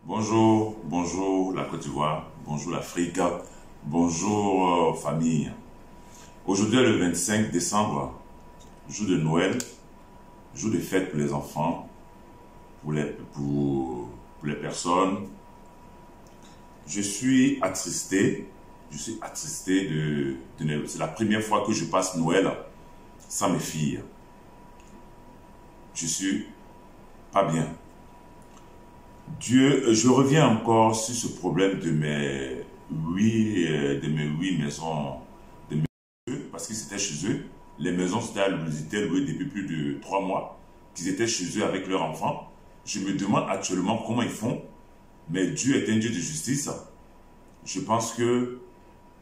Bonjour, bonjour la Côte d'Ivoire, bonjour l'Afrique, bonjour famille. Aujourd'hui est le 25 décembre, jour de Noël, jour de fête pour les enfants, pour les personnes. Je suis attristé c'est la première fois que je passe Noël sans mes filles. Je suis pas bien. Je reviens encore sur ce problème de mes huit maisons, parce qu'ils étaient chez eux. Les maisons étaient louées depuis plus de 3 mois, qu'ils étaient chez eux avec leurs enfants. Je me demande actuellement comment ils font, mais Dieu est un Dieu de justice. Je pense que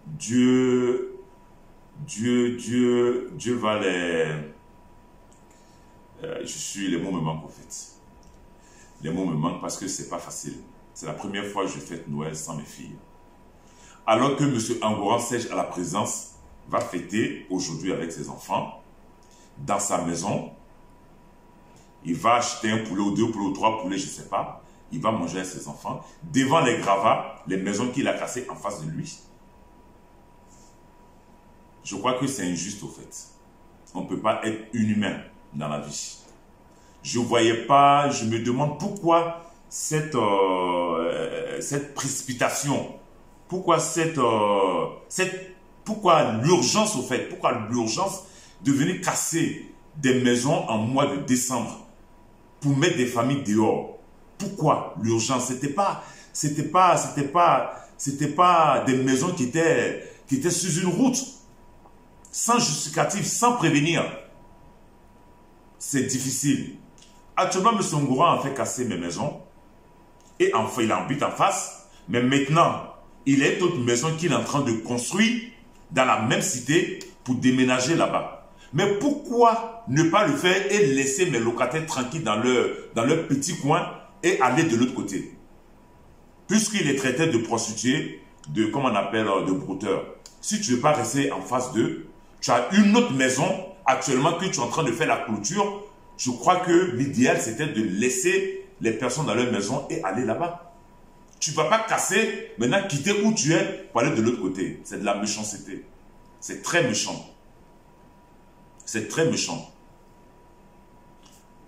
Dieu va les... les mots me manquent en fait. Les mots me manquent parce que c'est pas facile. C'est la première fois que je fête Noël sans mes filles. Alors que M. Angoran Serge à la présence va fêter aujourd'hui avec ses enfants dans sa maison. Il va acheter un poulet ou 2 poulets ou 3 poulets, je ne sais pas. Il va manger avec ses enfants devant les gravats, les maisons qu'il a cassées en face de lui. Je crois que c'est injuste au fait. On ne peut pas être inhumain dans la vie. Je ne voyais pas, je me demande pourquoi cette précipitation, pourquoi l'urgence au fait, pourquoi l'urgence de venir casser des maisons en mois de décembre pour mettre des familles dehors. Pourquoi l'urgence? C'était pas des maisons qui étaient sur une route, sans justificatif, sans prévenir. C'est difficile. Actuellement, M. Ngouran a fait casser mes maisons et enfin, il habite en face. Mais maintenant, il y a une autre maison qu'il est en train de construire dans la même cité pour déménager là-bas. Mais pourquoi ne pas le faire et laisser mes locataires tranquilles dans leur petit coin et aller de l'autre côté? Puisqu'il est traité de prostituée, de brouteurs. Si tu ne veux pas rester en face d'eux, tu as une autre maison actuellement que tu es en train de faire la clôture. Je crois que l'idéal, c'était de laisser les personnes dans leur maison et aller là-bas. Tu ne vas pas casser, maintenant quitter où tu es pour aller de l'autre côté. C'est de la méchanceté. C'est très méchant. C'est très méchant.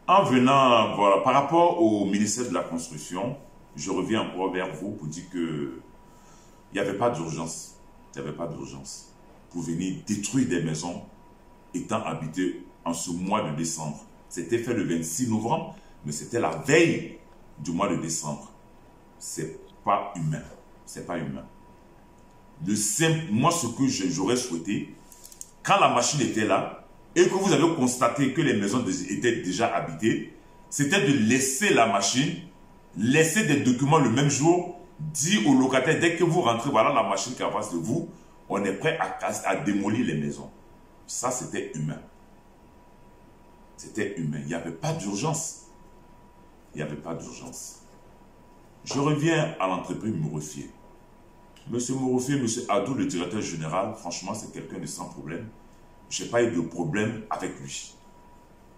En venant, voilà, par rapport au ministère de la Construction, je reviens encore vers vous pour dire que il n'y avait pas d'urgence. Il n'y avait pas d'urgence pour venir détruire des maisons étant habitées en ce mois de décembre. C'était fait le 26 novembre, mais c'était la veille du mois de décembre. C'est pas humain. C'est pas humain. Moi, ce que j'aurais souhaité, quand la machine était là, et que vous avez constaté que les maisons étaient déjà habitées, c'était de laisser la machine, laisser des documents le même jour, dire aux locataires, dès que vous rentrez, voilà la machine qui est en face de vous, on est prêt à démolir les maisons. Ça, c'était humain. C'était humain. Il n'y avait pas d'urgence. Il n'y avait pas d'urgence. Je reviens à l'entreprise Moureffier. Monsieur Moureffier, monsieur Adou, le directeur général, franchement, c'est quelqu'un de sans problème. Je n'ai pas eu de problème avec lui.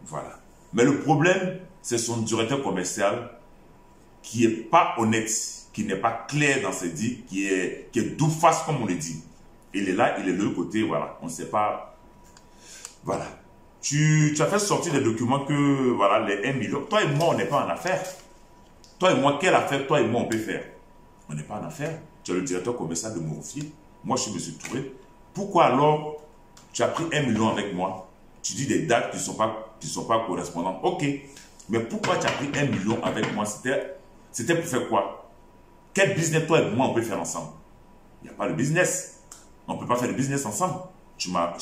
Voilà. Mais le problème, c'est son directeur commercial qui n'est pas honnête, qui n'est pas clair dans ses dits, qui est doux face, comme on le dit. Il est là, il est de l'autre côté, voilà. On ne sait pas. Voilà. Tu as fait sortir des documents que, voilà, les 1 million. Toi et moi, on n'est pas en affaire. Toi et moi, quelle affaire toi et moi on peut faire? On n'est pas en affaire. Tu es le directeur commercial de Moureffier. Moi, je suis M. Touré. Pourquoi alors tu as pris 1 million avec moi? Tu dis des dates qui ne sont pas correspondantes. Ok. Mais pourquoi tu as pris 1 million avec moi? C'était pour faire quoi? Quel business toi et moi on peut faire ensemble? Il n'y a pas de business. On ne peut pas faire de business ensemble. Tu m'as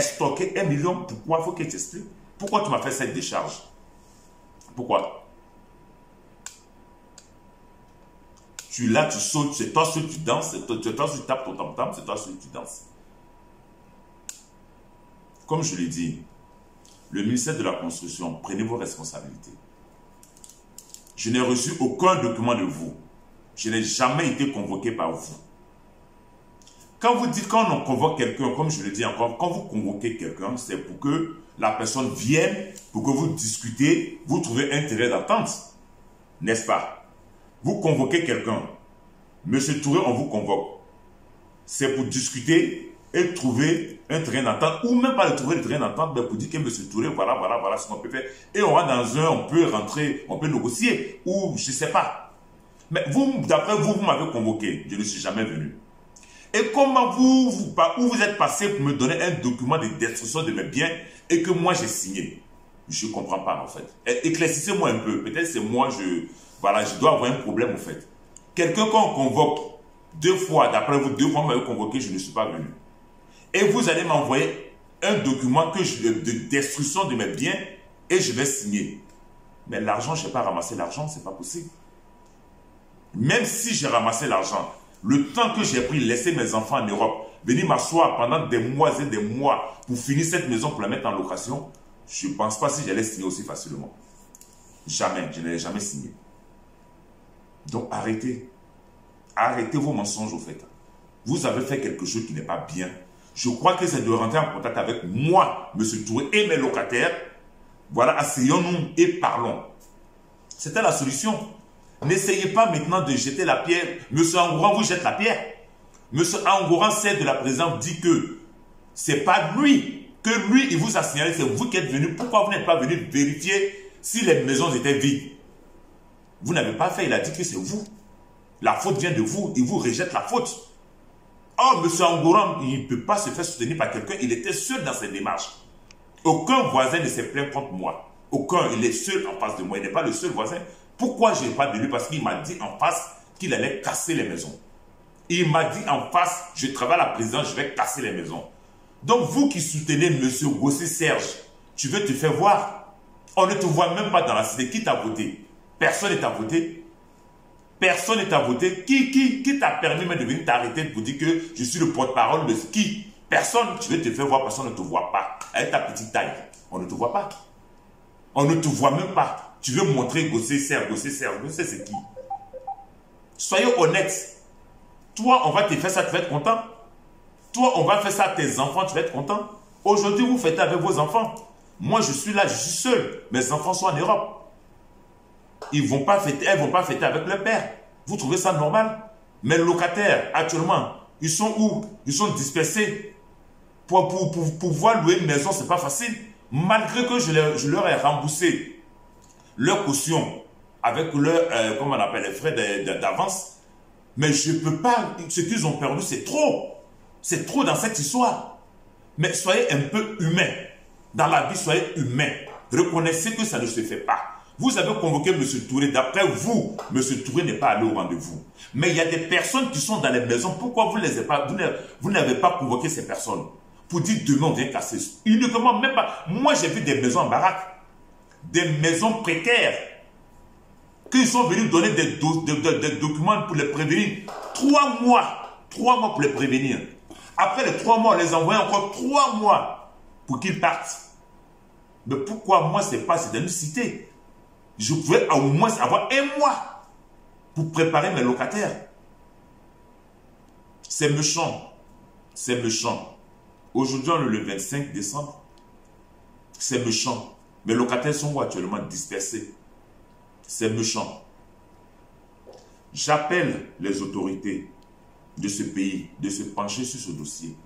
stocké 1 million. Pourquoi? Il faut que tu expliques. Pourquoi tu m'as fait cette décharge? Pourquoi? Tu sautes, c'est toi seul tu danses, c'est toi seul tu tapes ton tam-tam, c'est toi seul tu danses. Comme je l'ai dit, le ministère de la Construction, prenez vos responsabilités. Je n'ai reçu aucun document de vous. Je n'ai jamais été convoqué par vous. Quand on convoque quelqu'un, comme je le dis encore, quand vous convoquez quelqu'un, c'est pour que la personne vienne, pour que vous discutez, vous trouvez un terrain d'entente. N'est-ce pas? vous convoquez quelqu'un. Monsieur Touré, on vous convoque. C'est pour discuter et trouver un terrain d'entente, ou même pas le trouver le terrain d'entente, mais pour dire que monsieur Touré, voilà ce qu'on peut faire. Et on va dans on peut rentrer, on peut négocier, ou je ne sais pas. Mais vous, d'après vous, vous m'avez convoqué. Je ne suis jamais venu. Et comment où vous êtes passé pour me donner un document de destruction de mes biens et que moi j'ai signé? Je ne comprends pas en fait. Éclaircissez-moi un peu. Peut-être c'est moi, je dois avoir un problème en fait. Quelqu'un qu'on convoque 2 fois, d'après vous, 2 fois vous m'avez convoqué, je ne suis pas venu. Et vous allez m'envoyer un document de destruction de mes biens et je vais signer. Mais l'argent, je n'ai pas ramassé l'argent, ce n'est pas possible. Même si j'ai ramassé l'argent, le temps que j'ai pris, laisser mes enfants en Europe, venir m'asseoir pendant des mois et des mois pour finir cette maison, pour la mettre en location, je ne pense pas si j'allais signer aussi facilement. Jamais, je n'allais jamais signer. Donc arrêtez. Arrêtez vos mensonges au fait. Vous avez fait quelque chose qui n'est pas bien. Je crois que c'est de rentrer en contact avec moi, M. Touré, et mes locataires. Voilà, asseyons-nous et parlons. C'était la solution. N'essayez pas maintenant de jeter la pierre. Monsieur Angouran vous jette la pierre. Monsieur Angouran, sait de la présidente, dit que c'est pas lui, que lui, il vous a signalé, c'est vous qui êtes venu. Pourquoi vous n'êtes pas venu vérifier si les maisons étaient vides? Vous n'avez pas fait, il a dit que c'est vous. La faute vient de vous, il vous rejette la faute. Oh, monsieur Angouran, il ne peut pas se faire soutenir par quelqu'un, il était seul dans cette démarche. Aucun voisin ne s'est plaint contre moi. Aucun, il est seul en face de moi, il n'est pas le seul voisin. Pourquoi je n'ai pas de lui? Parce qu'il m'a dit en face qu'il allait casser les maisons. Il m'a dit en face, je travaille à la présidence, je vais casser les maisons. Donc vous qui soutenez M. Gossé Serge, tu veux te faire voir? On ne te voit même pas dans la cité. Qui t'a voté? Personne ne t'a voté. Personne ne t'a voté. Qui t'a permis de venir t'arrêter pour dire que je suis le porte-parole de qui? Personne. Tu veux te faire voir, personne ne te voit pas. Avec ta petite taille, on ne te voit pas. On ne te voit même pas. Tu veux montrer Gossé Serge, Gossé c'est qui? Soyez honnête. Toi, on va te faire ça, tu vas être content. Toi, on va faire ça à tes enfants, tu vas être content. Aujourd'hui, vous fêtez avec vos enfants. Moi, je suis là, je suis seul. Mes enfants sont en Europe. Ils vont pas fêter, elles ne vont pas fêter avec leur père. Vous trouvez ça normal? Mes locataires, actuellement, ils sont où? Ils sont dispersés. Pour pouvoir louer une maison, ce n'est pas facile. Malgré que je leur ai remboursé leur caution avec leur, comment on appelle, les frais d'avance. Mais je ne peux pas, ce qu'ils ont perdu, c'est trop. C'est trop dans cette histoire. Mais soyez un peu humain. Dans la vie, soyez humain. Reconnaissez que ça ne se fait pas. Vous avez convoqué M. Touré. D'après vous, M. Touré n'est pas allé au rendez-vous. Mais il y a des personnes qui sont dans les maisons. Pourquoi vous n'avez pas convoqué ces personnes? Pour dire demain on vient casser. Uniquement, même pas. Moi, j'ai vu des maisons en baraque. Des maisons précaires. Qu'ils sont venus donner des documents pour les prévenir. 3 mois. 3 mois pour les prévenir. Après les 3 mois, on les envoie encore 3 mois pour qu'ils partent. Mais pourquoi moi, c'est pas, c'est dans une cité? Je pouvais au moins avoir 1 mois pour préparer mes locataires. C'est méchant. C'est méchant. Aujourd'hui, on est le 25 décembre. C'est méchant. Mes locataires sont où actuellement? Dispersés. C'est méchant. J'appelle les autorités de ce pays de se pencher sur ce dossier,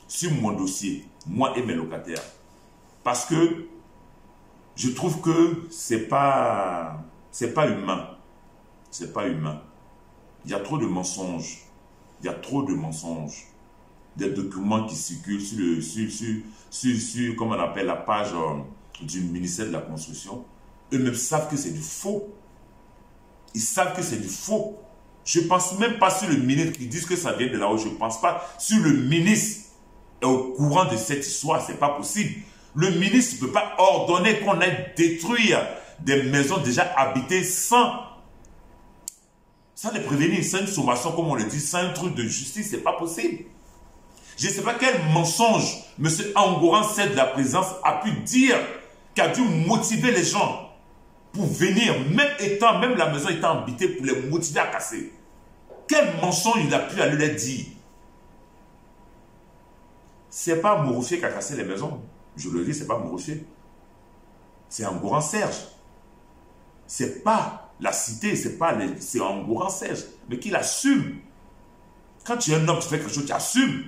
sur mon dossier, moi et mes locataires. Parce que je trouve que c'est pas humain. C'est pas humain. Il y a trop de mensonges. Il y a trop de mensonges. Des documents qui circulent sur comment on appelle, la page du ministère de la Construction. Eux-mêmes savent que c'est du faux. Ils savent que c'est du faux. Je ne pense même pas sur le ministre qui disent que ça vient de là-haut. Je ne pense pas sur le ministre est au courant de cette histoire. Ce n'est pas possible. Le ministre ne peut pas ordonner qu'on aille détruire des maisons déjà habitées sans les prévenir, sans une sommation, comme on le dit, sans un truc de justice. Ce n'est pas possible. Je ne sais pas quel mensonge M. Angouran, chef de la présidence, a pu dire, qui a dû motiver les gens pour venir, même la maison étant habitée, pour les motiver à casser. Quel mensonge il a pu aller leur dire? Ce n'est pas Mouroufié qui a cassé les maisons. Je le dis, ce n'est pas Mouroufié. C'est Angouran Serge. Ce n'est pas la cité, c'est Angoran Serge, mais qu'il assume. Quand tu es un homme, tu fais quelque chose, tu assumes.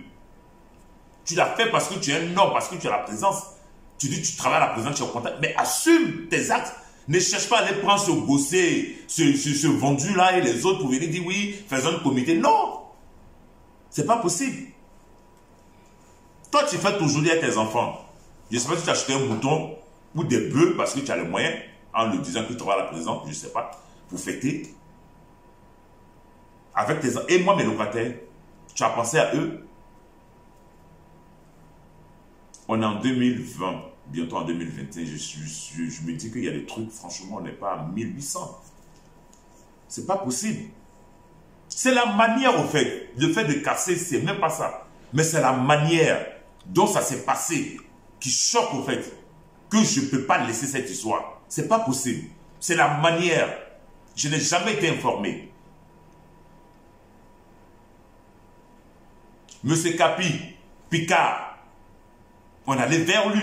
Tu l'as fait parce que tu es un homme, parce que tu as la présence. Tu dis tu travailles à la présence, tu es au contact, mais assume tes actes. Ne cherche pas à aller prendre ce gossé, ce vendu-là et les autres pour venir dire oui, faisons un comité. Non! C'est pas possible. Toi, tu fais aujourd'hui avec tes enfants. Je ne sais pas si tu as acheté un mouton ou des bœufs parce que tu as les moyens, en le disant que tu travailles à la présence, je ne sais pas, pour fêter. Avec tes enfants. Et moi, mes locataires, tu as pensé à eux? On est en 2020, bientôt en 2021. Je me dis qu'il y a des trucs, franchement, on n'est pas à 1800. C'est pas possible. C'est la manière, au fait. Le fait de casser, c'est même pas ça. Mais c'est la manière dont ça s'est passé qui choque, au fait, que je ne peux pas laisser cette histoire. C'est pas possible. C'est la manière. Je n'ai jamais été informé. Monsieur Capi, Picard, on allait vers lui,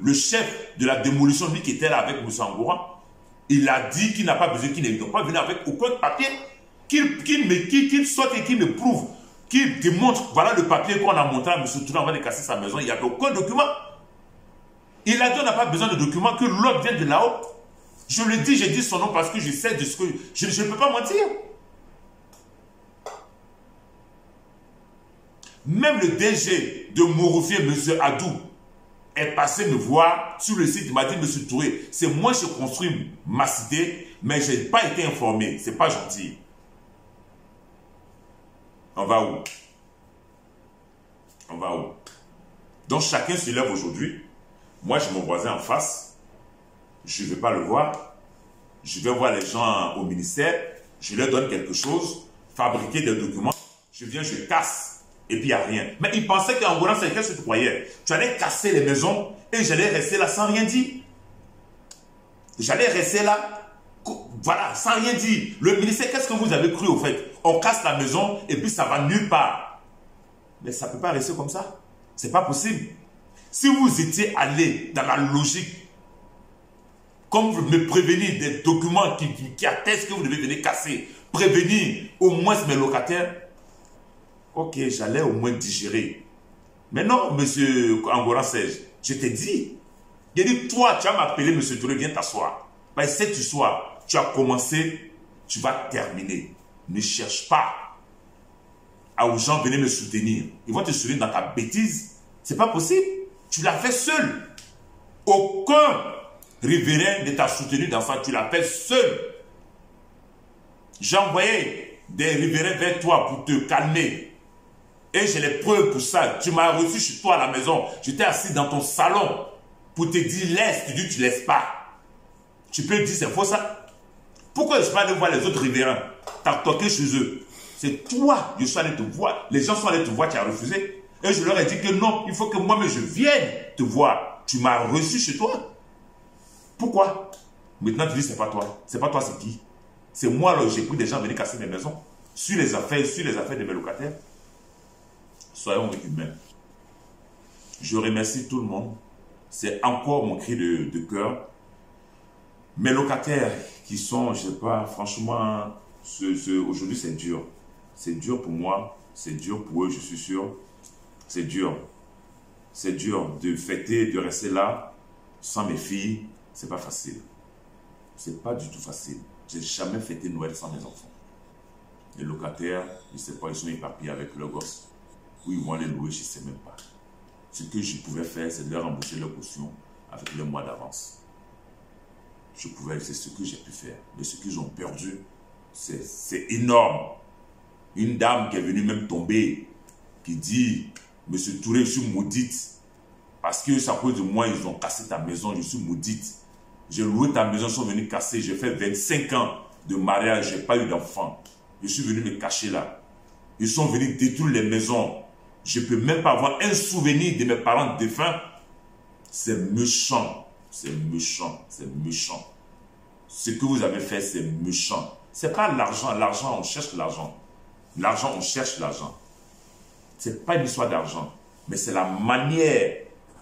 le chef de la démolition, lui qui était là avec M. Angoran. Il a dit qu'il n'a pas besoin, qu'il n'est pas venu avec aucun papier, qu'il sorte et qu'il me prouve, qu'il démontre, voilà le papier qu'on a montré à M. Touré avant de casser sa maison, il n'y avait aucun document. Il a dit on n'a pas besoin de documents, que l'autre vient de là-haut. Je le dis, j'ai dit son nom parce que je sais de ce que... Je ne peux pas mentir. Même le DG de Mouroufié, M. Adou, est passé me voir sur le site. Il m'a dit, M. Touré, c'est moi qui ai construit ma cité, mais je n'ai pas été informé. C'est pas gentil. On va où? On va où? Donc chacun se lève aujourd'hui. Moi, j'ai mon voisin en face. Je ne vais pas le voir. Je vais voir les gens au ministère. Je leur donne quelque chose. Fabriquer des documents. Je viens, je casse. Et puis, il n'y a rien. Mais ils pensaient qu'en Angoran, c'est qu'est-ce que tu croyais? Tu allais casser les maisons et j'allais rester là sans rien dire. J'allais rester là, voilà, sans rien dire. Le ministère, qu'est-ce que vous avez cru au fait? On casse la maison et puis ça va nulle part. Mais ça ne peut pas rester comme ça. Ce n'est pas possible. Si vous étiez allé dans la logique, comme vous me prévenir des documents qui attestent que vous devez venir casser, prévenir au moins mes locataires, ok, j'allais au moins digérer. Mais non, monsieur Angoran Serge, je t'ai dit. J'ai dit, toi, tu vas m'appeler, monsieur Touré, viens t'asseoir. Mais cette histoire, tu as commencé, tu vas terminer. Ne cherche pas aux gens venir me soutenir. Ils vont te soutenir dans ta bêtise. C'est pas possible. Tu l'as fait seul. Aucun révérend ne t'a soutenu dans ça. Tu l'as fait seul. J'ai envoyé des révérends vers toi pour te calmer. Et j'ai les preuves pour ça. Tu m'as reçu chez toi à la maison. J'étais assis dans ton salon pour te dire laisse. Tu dis tu laisses pas. Tu peux dire c'est faux ça. Pourquoi je ne suis pas allé voir les autres révérends? T'as toqué chez eux. C'est toi, je suis allé te voir. Les gens sont allés te voir, tu as refusé. Et je leur ai dit que non, il faut que moi-même je vienne te voir. Tu m'as reçu chez toi. Pourquoi? Maintenant tu dis c'est pas toi. C'est pas toi, c'est qui? C'est moi, là, j'ai pris des gens à venir casser mes maisons. Sur les affaires de mes locataires. Soyons humains. Je remercie tout le monde. C'est encore mon cri de cœur. Mes locataires qui sont, je sais pas, franchement, aujourd'hui c'est dur. C'est dur pour moi, c'est dur pour eux, je suis sûr. C'est dur. C'est dur de fêter, de rester là, sans mes filles. C'est pas facile. C'est pas du tout facile. J'ai jamais fêté Noël sans mes enfants. Les locataires, je sais pas, ils sont éparpillés avec leurs gosses. Où ils vont aller louer, je ne sais même pas. Ce que je pouvais faire, c'est de leur rembourser leur caution avec le mois d'avance. C'est ce que j'ai pu faire. Mais ce qu'ils ont perdu, c'est énorme. Une dame qui est venue même tomber, qui dit, Monsieur Touré, je suis maudite. Parce que c'est à cause de moi, ils ont cassé ta maison, je suis maudite. J'ai loué ta maison, ils sont venus casser. J'ai fait 25 ans de mariage, je n'ai pas eu d'enfant. Je suis venu me cacher là. Ils sont venus détruire les maisons. Je ne peux même pas avoir un souvenir de mes parents défunts. C'est méchant. C'est méchant. C'est méchant. Ce que vous avez fait, c'est méchant. Ce n'est pas l'argent. L'argent, on cherche l'argent. L'argent, on cherche l'argent. Ce n'est pas une histoire d'argent. Mais c'est la manière.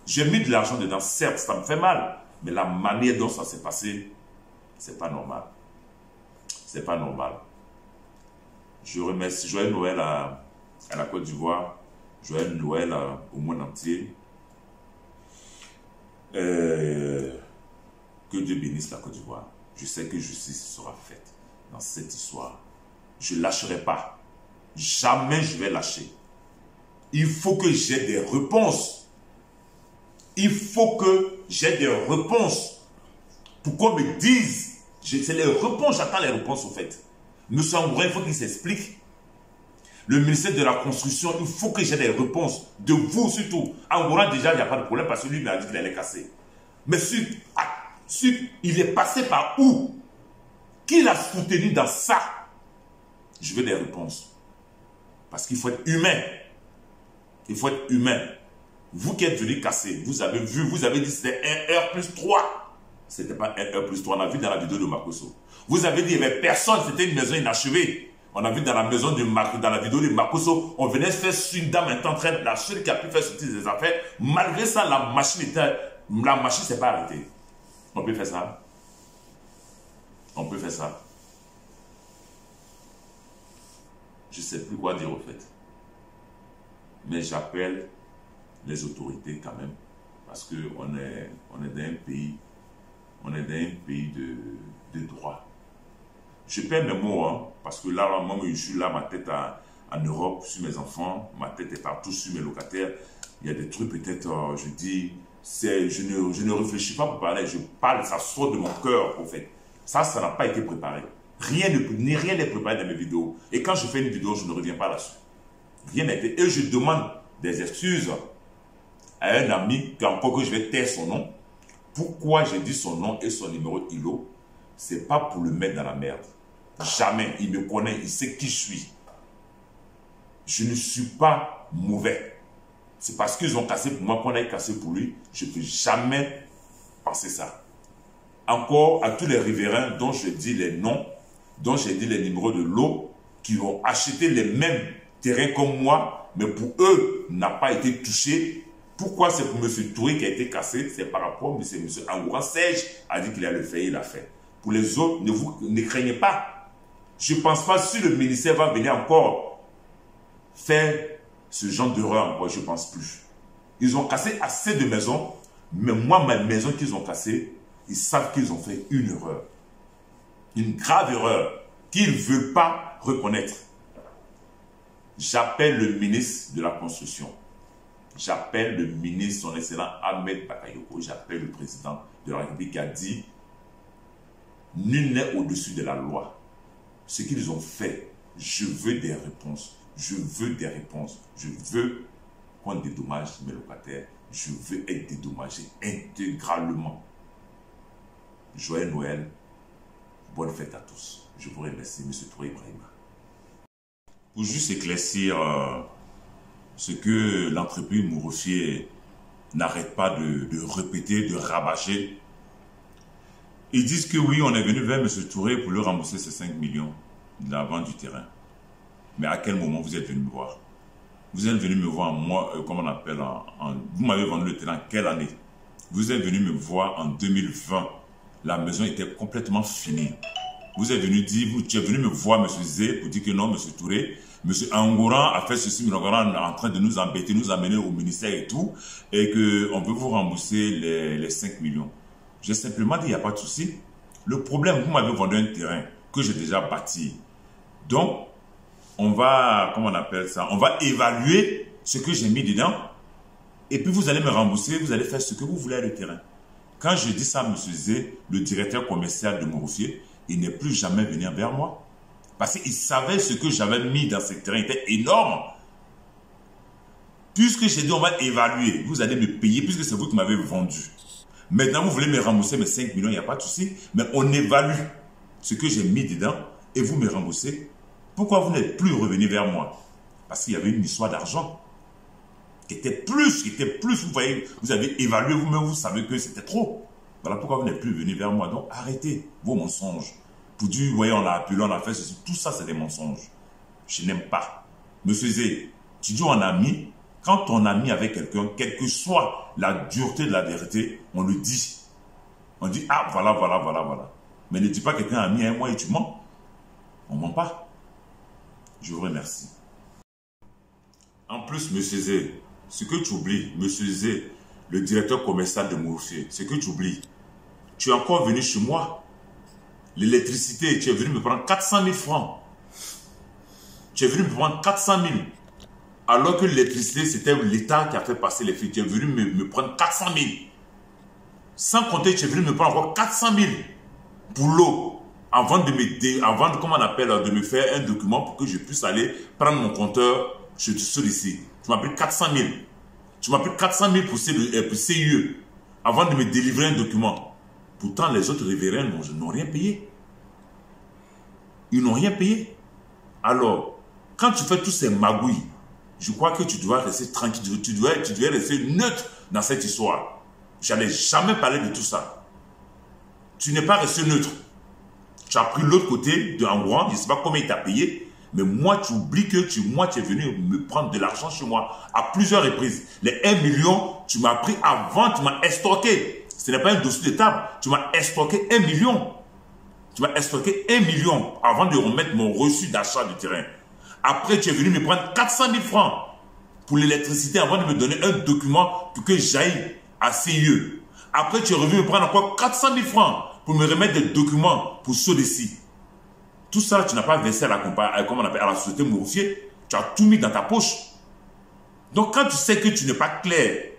J'ai mis de l'argent dedans. Certes, ça me fait mal. Mais la manière dont ça s'est passé, ce n'est pas normal. C'est pas normal. Je remercie Joyeux Noël à la Côte d'Ivoire, Joyeux Noël au monde entier. Que Dieu bénisse la Côte d'Ivoire. Je sais que justice sera faite dans cette histoire. Je ne lâcherai pas. Jamais je vais lâcher. Il faut que j'ai des réponses. Il faut que j'ai des réponses. Pour qu'on me dise. C'est les réponses, j'attends les réponses au fait. Monsieur Angoura, il faut qu'il s'explique. Le ministère de la Construction, il faut que j'ai des réponses. De vous surtout. Angoura, déjà, il n'y a pas de problème parce que lui, il m'a dit qu'il allait casser. Mais il est passé par où? Qui l'a soutenu dans ça? Je veux des réponses. Parce qu'il faut être humain. Il faut être humain. Vous qui êtes venu casser, vous avez vu, vous avez dit que c'était 1 heure plus 3. Ce n'était pas 1 heure plus 3. On a vu dans la vidéo de Makosso. Vous avez dit qu'il n'y avait personne, c'était une maison inachevée. On a vu dans la maison dans la vidéo de Makosso, on venait faire sur une dame en train de la seule qui a pu faire sortir des affaires. Malgré ça, la machine ne s'est pas arrêtée. On peut faire ça. On peut faire ça. Je ne sais plus quoi dire au fait. Mais j'appelle les autorités quand même. Parce qu'on est dans un pays. On est dans un pays de droit. Je perds mes mots, hein, parce que là, moi, je suis là, ma tête en Europe, sur mes enfants, ma tête est partout sur mes locataires. Il y a des trucs, peut-être, je dis, je ne réfléchis pas pour parler, je parle, ça sort de mon cœur, en fait. Ça n'a pas été préparé. Rien n'est préparé dans mes vidéos. Et quand je fais une vidéo, je ne reviens pas là-dessus. Rien n'a été. Et je demande des excuses à un ami, encore que je vais taire son nom. Pourquoi j'ai dit son nom et son numéro ILO? C'est pas pour le mettre dans la merde. Jamais. Il me connaît, il sait qui je suis. Je ne suis pas mauvais. C'est parce qu'ils ont cassé pour moi qu'on a cassé pour lui. Je ne peux jamais penser ça. Encore à tous les riverains dont je dis les noms, dont j'ai dit les numéros de l'eau, qui ont acheté les mêmes terrains comme moi, mais pour eux, n'a pas été touché. Pourquoi c'est pour M. Touré qui a été cassé? C'est par rapport à M. Angoura. Serge a dit qu'il allait le faire, il l'a fait. Pour les autres, ne craignez pas. Je ne pense pas si le ministère va venir encore faire ce genre d'erreur encore, je ne pense plus. Ils ont cassé assez de maisons, mais moi, ma maison qu'ils ont cassée, ils savent qu'ils ont fait une erreur. Une grave erreur qu'ils ne veulent pas reconnaître. J'appelle le ministre de la Construction. J'appelle le ministre, son excellent Ahmed Bakayoko. J'appelle le président de la République qui a dit « Nul n'est au-dessus de la loi ». Ce qu'ils ont fait, je veux des réponses. Je veux des réponses. Je veux qu'on dédommage mes locataires. Je veux être dédommagé intégralement. Joyeux Noël. Bonne fête à tous. Je vous remercie, M. Touré Ibrahima. Pour juste éclaircir ce que l'entreprise Mourroufié n'arrête pas de répéter, de rabâcher. Ils disent que oui, on est venu vers M. Touré pour lui rembourser ses 5 millions de la vente du terrain. Mais à quel moment vous êtes venu me voir? Vous êtes venu me voir, moi, comment on appelle, vous m'avez vendu le terrain en quelle année? Vous êtes venu me voir en 2020. La maison était complètement finie. Vous êtes venu dire, tu es venu me voir, M. Zé, pour dire que non, M. Touré, M. Angoura a fait ceci, M. Angoura est en train de nous embêter, nous amener au ministère et tout, et qu'on peut vous rembourser les 5 millions. J'ai simplement dit, il n'y a pas de souci. Le problème, vous m'avez vendu un terrain que j'ai déjà bâti. Donc, on va, comment on appelle ça, on va évaluer ce que j'ai mis dedans, et puis vous allez me rembourser, vous allez faire ce que vous voulez à le terrain. Quand je dis ça à M. Zé, le directeur commercial de Mourroufié, il n'est plus jamais venu vers moi. Parce qu'il savait ce que j'avais mis dans ce terrain était énorme. Puisque j'ai dit on va évaluer, vous allez me payer puisque c'est vous qui m'avez vendu. Maintenant vous voulez me rembourser mes 5 millions, il n'y a pas de souci. Mais on évalue ce que j'ai mis dedans et vous me remboursez. Pourquoi vous n'êtes plus revenu vers moi? Parce qu'il y avait une histoire d'argent qui était plus, vous voyez, vous avez évalué vous-même, vous savez que c'était trop. Voilà pourquoi vous n'êtes plus venu vers moi. Donc arrêtez vos mensonges. Pour dire, vous voyez, on l'a appelé, on a fait ceci. Tout ça, c'est des mensonges. Je n'aime pas. Monsieur Zé, tu dis un ami, quand on a mis avec quelqu'un, quelle que soit la dureté de la vérité, on le dit. On dit, ah, voilà. Mais ne dis pas que quelqu'un a mis un mois et tu mens. On ne ment pas. Je vous remercie. En plus, M. Zé, ce que tu oublies, M. Zé, le directeur commercial de Mourfier, ce que tu oublies, tu es encore venu chez moi. L'électricité, tu es venu me prendre 400 000 francs. Tu es venu me prendre 400 000. Alors que l'électricité, c'était l'État qui a fait passer les fils. Tu es venu me prendre 400 000. Sans compter, tu es venu me prendre encore 400 000 pour l'eau. Avant de me faire un document pour que je puisse aller prendre mon compteur chez ici. Tu m'as pris 400 000. Tu m'as pris 400 000 pour CIE avant de me délivrer un document. Pourtant, les autres révérends n'ont rien payé. Ils n'ont rien payé. Alors, quand tu fais tous ces magouilles, je crois que tu dois rester tranquille, tu dois rester neutre dans cette histoire. Je n'allais jamais parler de tout ça. Tu n'es pas resté neutre. Tu as pris l'autre côté de Angouan, je ne sais pas combien il t'a payé, mais moi, tu oublies que tu es venu me prendre de l'argent chez moi à plusieurs reprises. Les 1 million, tu m'as pris avant, tu m'as estorqué. Ce n'est pas un dossier de table. Tu m'as estorqué 1 million. Tu m'as estorqué 1 million avant de remettre mon reçu d'achat du terrain. Après, tu es venu me prendre 400 000 francs pour l'électricité avant de me donner un document pour que j'aille à CIE. Après, tu es revenu me prendre encore 400 000 francs pour me remettre des documents pour Sodeci. Tout ça, tu n'as pas versé à la société Mourfier. Tu as tout mis dans ta poche. Donc, quand tu sais que tu n'es pas clair,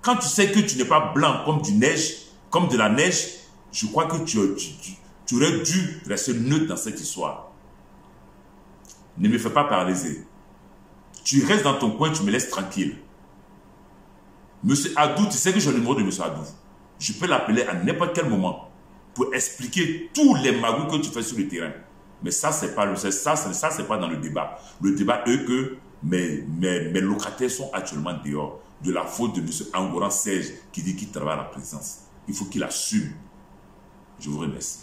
quand tu sais que tu n'es pas blanc comme de la neige, je crois que tu aurais dû rester neutre dans cette histoire. Ne me fais pas paralyser. Tu restes dans ton coin, tu me laisses tranquille. Monsieur Adou, tu sais que j'ai le numéro de Monsieur Adou. Je peux l'appeler à n'importe quel moment pour expliquer tous les magouilles que tu fais sur le terrain. Mais ça, c'est pas dans le débat. Le débat est que mes locataires sont actuellement dehors de la faute de M. Angoran Serge qui dit qu'il travaille à la présidence. Il faut qu'il assume. Je vous remercie.